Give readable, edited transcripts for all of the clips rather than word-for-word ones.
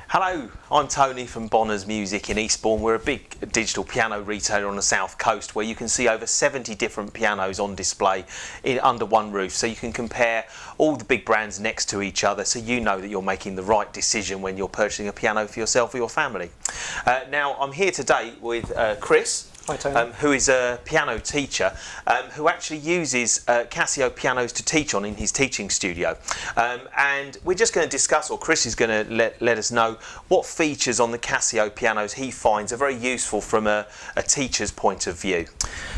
Hello, I'm Tony from Bonner's Music in Eastbourne. We're a big digital piano retailer on the south coast where you can see over 70 different pianos on display under one roof, so you can compare all the big brands next to each other so you know that you're making the right decision when you're purchasing a piano for yourself or your family. Now I'm here today with Chris. Hi, Tony. Who is a piano teacher who actually uses Casio pianos to teach on in his teaching studio. And we're just going to discuss, or Chris is going to let us know, what features on the Casio pianos he finds are very useful from a teacher's point of view.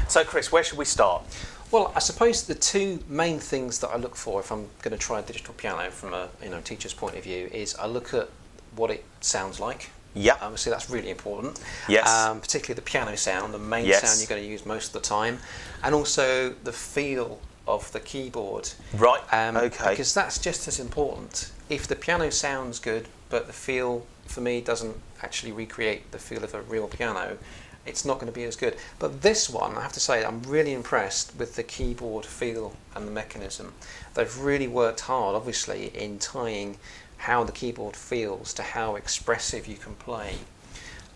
So Chris, where should we start? Well, I suppose the two main things that I look for if I'm going to try a digital piano from a teacher's point of view is I look at what it sounds like. Yeah. So that's really important. Yes. Particularly the piano sound, the main Yes. sound you're going to use most of the time, and also the feel of the keyboard. Right. Okay. Because that's just as important. If the piano sounds good, but the feel for me doesn't actually recreate the feel of a real piano, it's not going to be as good. But this one, I have to say, I'm really impressed with the keyboard feel and the mechanism. They've really worked hard, obviously, in tying how the keyboard feels to how expressive you can play.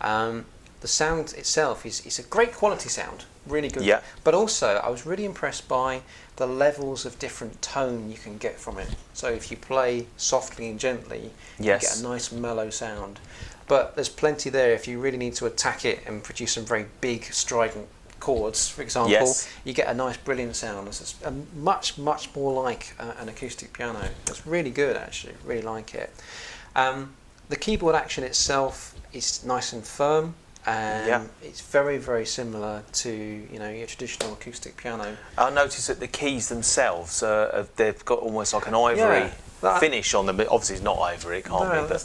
The sound itself is a great quality sound, really good. Yeah. But also, I was really impressed by the levels of different tone you can get from it. So if you play softly and gently, Yes. you get a nice mellow sound. But there's plenty there if you really need to attack it and produce some very big strident chords, for example. Yes. You get a nice brilliant sound. It's much more like an acoustic piano. It's really good, actually. Really like it. The keyboard action itself is nice and firm. Yeah. It's very similar to your traditional acoustic piano. I noticed that the keys themselves they've got almost like an ivory finish on them, but obviously it's not ivory, it can't be.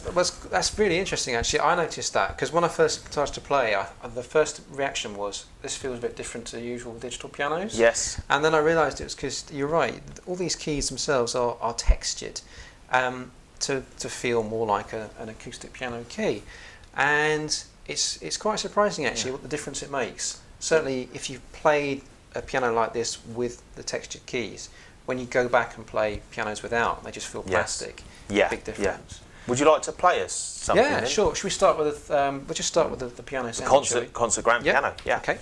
That's really interesting, actually. I noticed that because when I first started to play, the first reaction was, this feels a bit different to usual digital pianos. Yes. And then I realised it was because, you're right, all these keys themselves are textured to feel more like an acoustic piano key. And it's quite surprising, actually, what the difference it makes. Certainly, if you've played a piano like this with the textured keys, when you go back and play pianos without, they just feel plastic. Yeah. Big difference. Yeah. Would you like to play us something? Yeah, then? sure. Should we start with we'll just start with the piano sound, Concert grand piano. Yeah. Okay.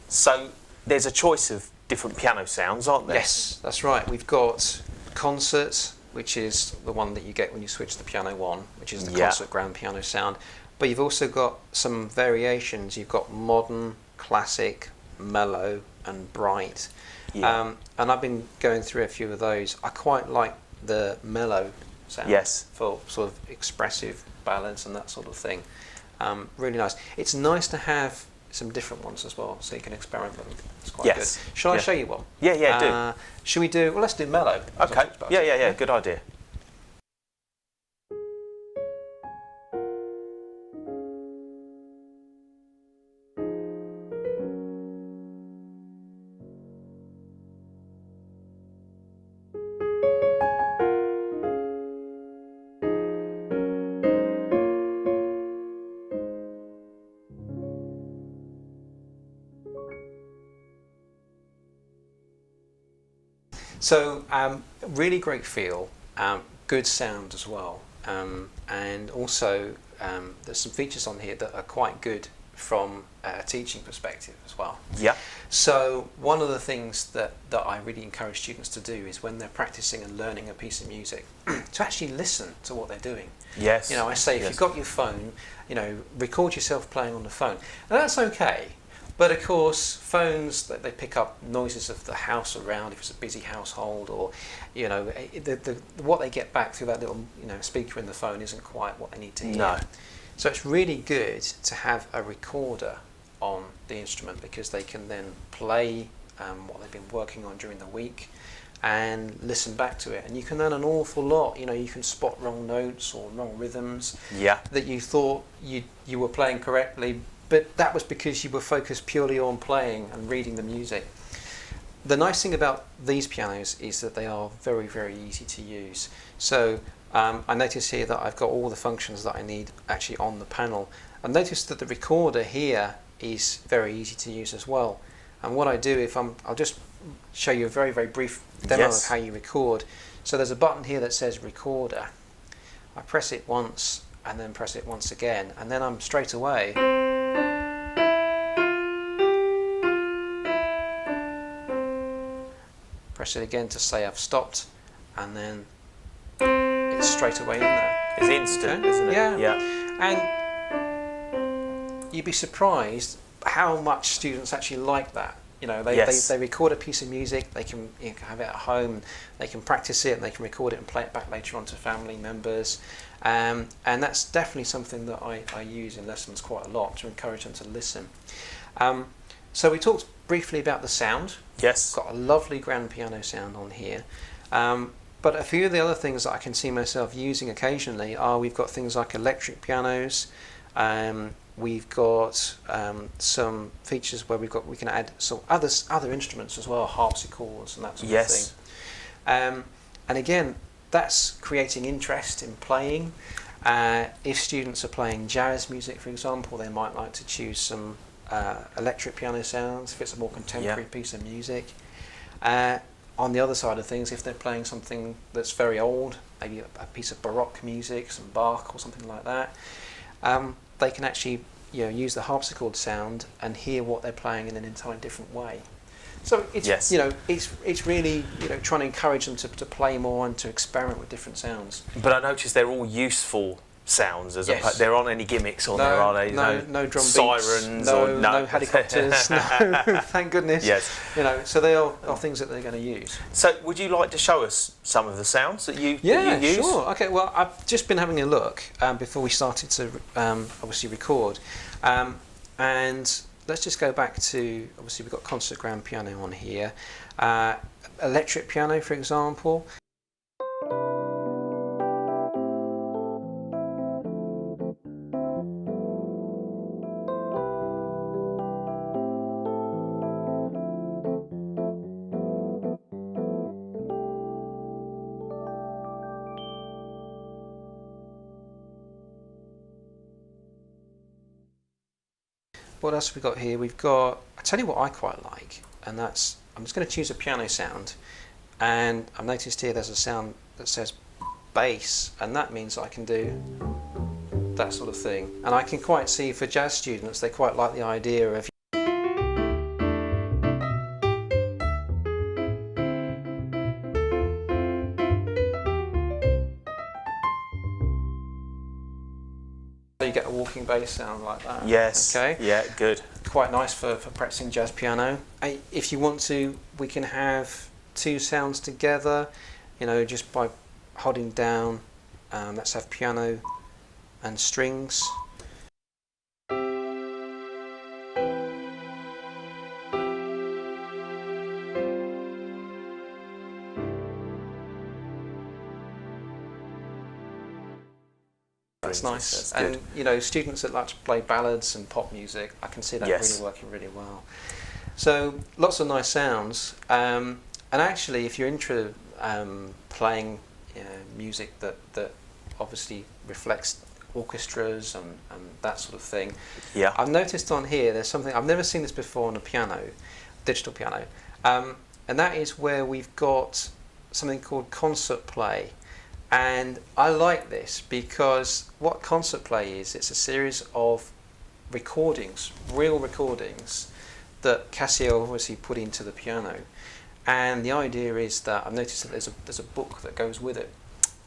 So there's a choice of different piano sounds, aren't there? Yes, that's right. We've got concert, which is the one that you get when you switch the piano on, which is the concert grand piano sound. But you've also got some variations. You've got modern, classic, mellow, and bright. Yeah. And I've been going through a few of those. I quite like the mellow sound for sort of expressive ballads and that sort of thing. Really nice. It's nice to have some different ones as well, so you can experiment with them. It's quite good. Shall I show you one? Yeah, do. Should we do? Well, let's do mellow. Okay. Yeah. Good idea. So, really great feel, good sound as well, and also there's some features on here that are quite good from a teaching perspective as well. Yeah. So one of the things that I really encourage students to do is when they're practicing and learning a piece of music, to actually listen to what they're doing. Yes. You know, I say if you've got your phone, you know, record yourself playing on the phone. And that's okay, But of course, phones, they pick up noises of the house around if it's a busy household, or what they get back through that little speaker in the phone isn't quite what they need to hear. No. So it's really good to have a recorder on the instrument, because they can then play what they've been working on during the week and listen back to it, and you can learn an awful lot. You can spot wrong notes or wrong rhythms that you thought you were playing correctly, but that was because you were focused purely on playing and reading the music. The nice thing about these pianos is that they are very, very easy to use. So I notice here that I've got all the functions that I need actually on the panel. I've noticed that the recorder here is very easy to use as well. And what I do, I'll just show you a very, very brief demo of how you record. So there's a button here that says recorder. I press it once and then press it once again, and then I'm straight away press it again to say I've stopped, and then it's straight away in there. It's instant, isn't it? Yeah. And you'd be surprised how much students actually like that. They record a piece of music, they can have it at home, they can practice it, and they can record it and play it back later on to family members. And that's definitely something that I use in lessons quite a lot, to encourage them to listen. So we talked briefly about the sound. Yes. Got a lovely grand piano sound on here. But a few of the other things that I can see myself using occasionally are, we've got things like electric pianos. We've got some features where we can add some other instruments as well, harpsichords and that sort of thing. And again, that's creating interest in playing. If students are playing jazz music, for example, they might like to choose some electric piano sounds if it's a more contemporary piece of music. On the other side of things, if they're playing something that's very old, maybe a piece of Baroque music, some Bach or something like that, they can actually use the harpsichord sound and hear what they're playing in an entirely different way. So it's it's really trying to encourage them to play more and to experiment with different sounds. But I noticed they're all useful sounds. There aren't any gimmicks on there, are they? No drum sirens beats, no helicopters. No, thank goodness. Yes. So they are things that they're going to use. So would you like to show us some of the sounds that you use? Sure. Okay. Well, I've just been having a look before we started to obviously record, and let's just go back to, obviously we've got concert grand piano on here, electric piano, for example. What else have we got here? We've got, I tell you what I quite like, and that's, I'm just going to choose a piano sound, and I've noticed here there's a sound that says bass, and that means I can do that sort of thing. And I can quite see for jazz students, they quite like the idea of you get a walking bass sound like that. Yes. Okay. Yeah, good. Quite nice for practicing jazz piano. If you want to, we can have two sounds together, just by holding down. Let's have piano and strings. That's nice. That's and students that like to play ballads and pop music, I can see that really working really well. So lots of nice sounds. And actually, if you're into playing music that obviously reflects orchestras and that sort of thing, I've noticed on here there's something I've never seen this before on a piano, digital piano, and that is where we've got something called concert play. And I like this because what concert play is, it's a series of recordings, real recordings, that Casio obviously put into the piano. And the idea is that I've noticed that there's a book that goes with it.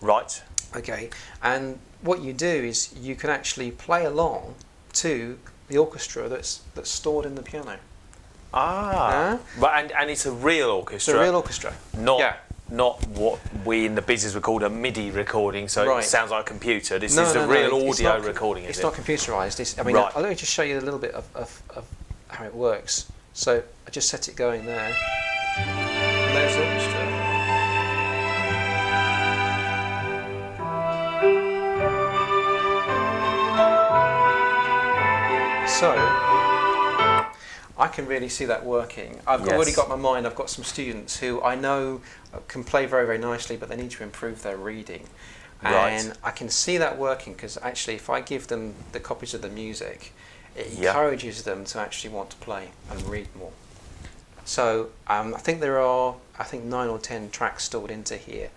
Right. Okay. And what you do is you can actually play along to the orchestra that's stored in the piano. Ah, but and it's a real orchestra. It's a real orchestra. Not what we in the business would call a MIDI recording, so it sounds like a computer. This is a real audio recording, it's not computerised. Let me just show you a little bit of how it works. So I just set it going there. And there's the orchestra. So I can really see that working. I've already got my mind. I've got some students who I know can play very, very nicely, but they need to improve their reading. And I can see that working because actually if I give them the copies of the music, it encourages them to actually want to play and read more. So I think there are 9 or 10 tracks stored into here,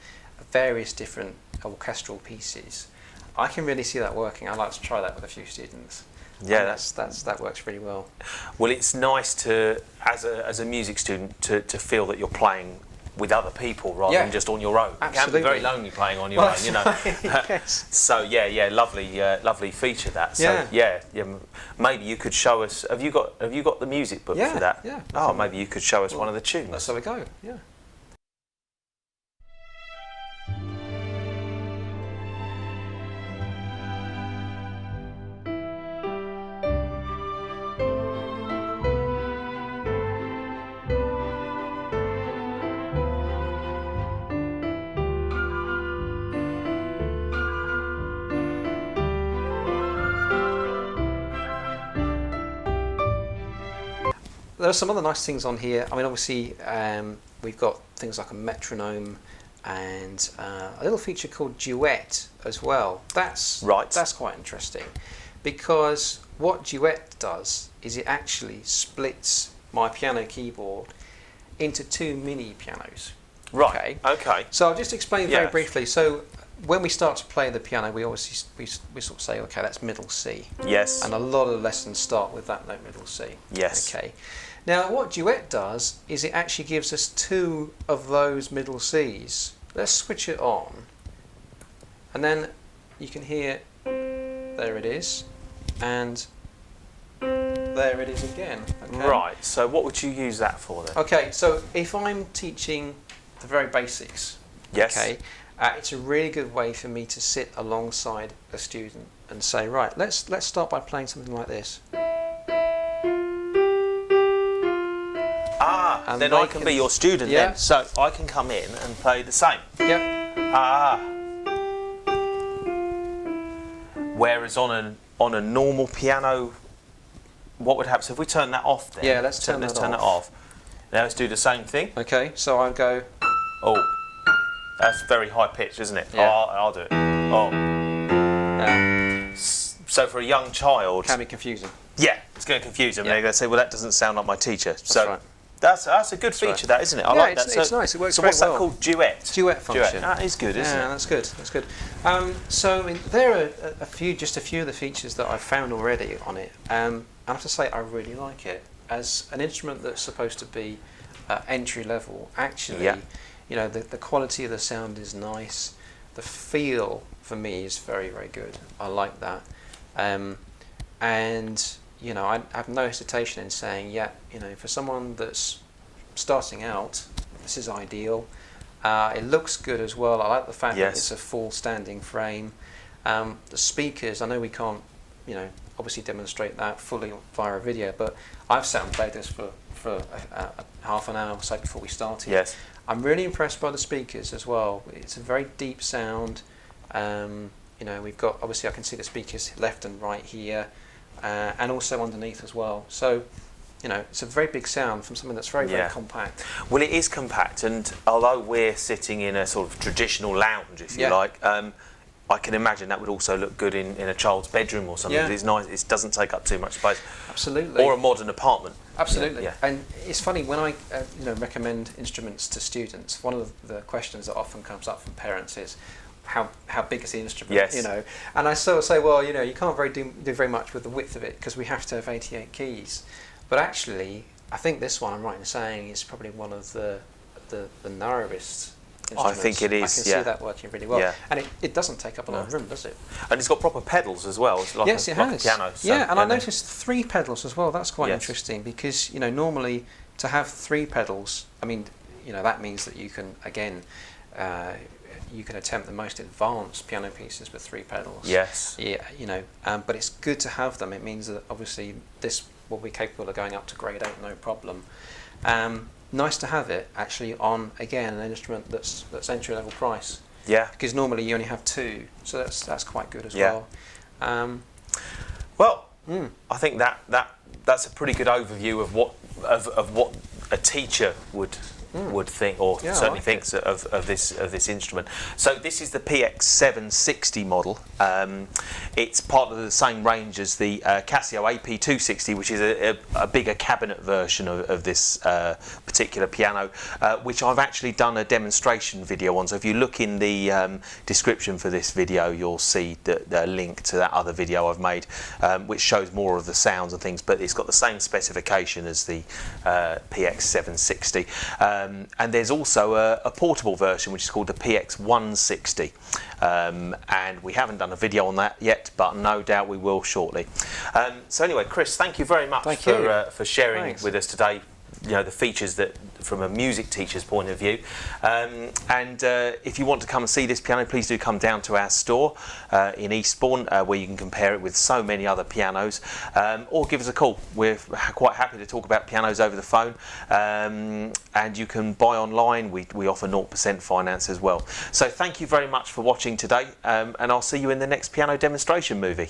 various different orchestral pieces. I can really see that working. I'd like to try that with a few students. Yeah, that works really well. Well, it's nice to, as a music student, to feel that you're playing with other people rather than just on your own. Absolutely. It can be very lonely playing on your own, you know. Yes. So lovely feature that. So maybe you could show us. Have you got the music book for that? Yeah. Oh, maybe you could show us one of the tunes. Let's have a go. Yeah. There are some other nice things on here. I mean, obviously, we've got things like a metronome and a little feature called duet as well. That's quite interesting because what duet does is it actually splits my piano keyboard into 2 mini pianos. Right. Okay. So I'll just explain very briefly. So when we start to play the piano, we obviously we sort of say, okay, that's middle C. Yes. And a lot of lessons start with that note, middle C. Yes. Okay. Now, what duet does is it actually gives us 2 of those middle Cs. Let's switch it on, and then you can hear, there it is, and there it is again. Okay? Right. So what would you use that for then? Okay. So if I'm teaching the very basics, okay, it's a really good way for me to sit alongside a student and say, right, let's start by playing something like this. And then I can be your student then, so I can come in and play the same. Yep. Whereas on a normal piano, what would happen? So if we turn that off then. Yeah, let's turn it off. Now let's do the same thing. Okay, so I'll go. Oh, that's very high pitched, isn't it? Yeah. I'll do it. Oh. So for a young child. Can be confusing. Yeah, it's going to confuse them. They're going to say, well, that doesn't sound like my teacher. That's right. That's a good feature, that, isn't it? I like that. It's nice. It works so very what's that well. called? Duet. Duet function. That is good, isn't it? Yeah, that's good. That's good. So I mean, there are just a few of the features that I've found already on it. I have to say, I really like it as an instrument that's supposed to be entry level. Actually, you know, the quality of the sound is nice. The feel for me is very, very good. I like that. And you know, I have no hesitation in saying, you know, for someone that's starting out, this is ideal. It looks good as well. I like the fact that it's a full standing frame. The speakers, I know we can't, you know, obviously demonstrate that fully via a video, but I've sat and played this for half an hour or so before we started. Yes. I'm really impressed by the speakers as well. It's a very deep sound. You know, we've got, obviously I can see the speakers left and right here. And also underneath as well. So, you know, it's a very big sound from something that's very, very compact. Well, it is compact, and although we're sitting in a sort of traditional lounge, if you like, I can imagine that would also look good in a child's bedroom or something. It's nice. It doesn't take up too much space. Absolutely. Or a modern apartment. Absolutely. And it's funny when I, you know, recommend instruments to students. One of the questions that often comes up from parents is, how big is the instrument? Yes. You know, and I sort of say, well, you know, you can't do very much with the width of it because we have to have 88 keys. But actually, I think this one, I'm right in saying, is probably one of the narrowest instruments. I think it is. I can see that working really well. Yeah. And it doesn't take up a lot of room, does it? And it's got proper pedals as well. It's like Yes, it has. a piano. So, yeah, and I noticed 3 pedals as well. That's quite Yes. interesting because, you know, normally to have 3 pedals, I mean, you know, that means that you can, again, you can attempt the most advanced piano pieces with 3 pedals. Yes. Yeah, you know, but it's good to have them. It means that obviously this will be capable of going up to grade 8, no problem. Nice to have it actually on, again, an instrument that's entry level price. Yeah. Because normally you only have 2, so that's quite good as Yeah. well. Well, I think that's a pretty good overview of what a teacher would think, or Yeah, I certainly like thinks of this instrument. So this is the PX760 model. It's part of the same range as the Casio AP260, which is a bigger cabinet version of this particular piano, which I've actually done a demonstration video on. So if you look in the description for this video, you'll see the link to that other video I've made, which shows more of the sounds and things, but it's got the same specification as the PX760. And there's also a portable version which is called the PX160, and we haven't done a video on that yet, but no doubt we will shortly. So anyway, Chris, thank you very much for sharing with us today, you know, the features that from a music teacher's point of view. And if you want to come and see this piano, please do come down to our store in Eastbourne, where you can compare it with so many other pianos, or give us a call. We're quite happy to talk about pianos over the phone, and you can buy online. We offer 0% finance as well. So thank you very much for watching today, and I'll see you in the next piano demonstration movie.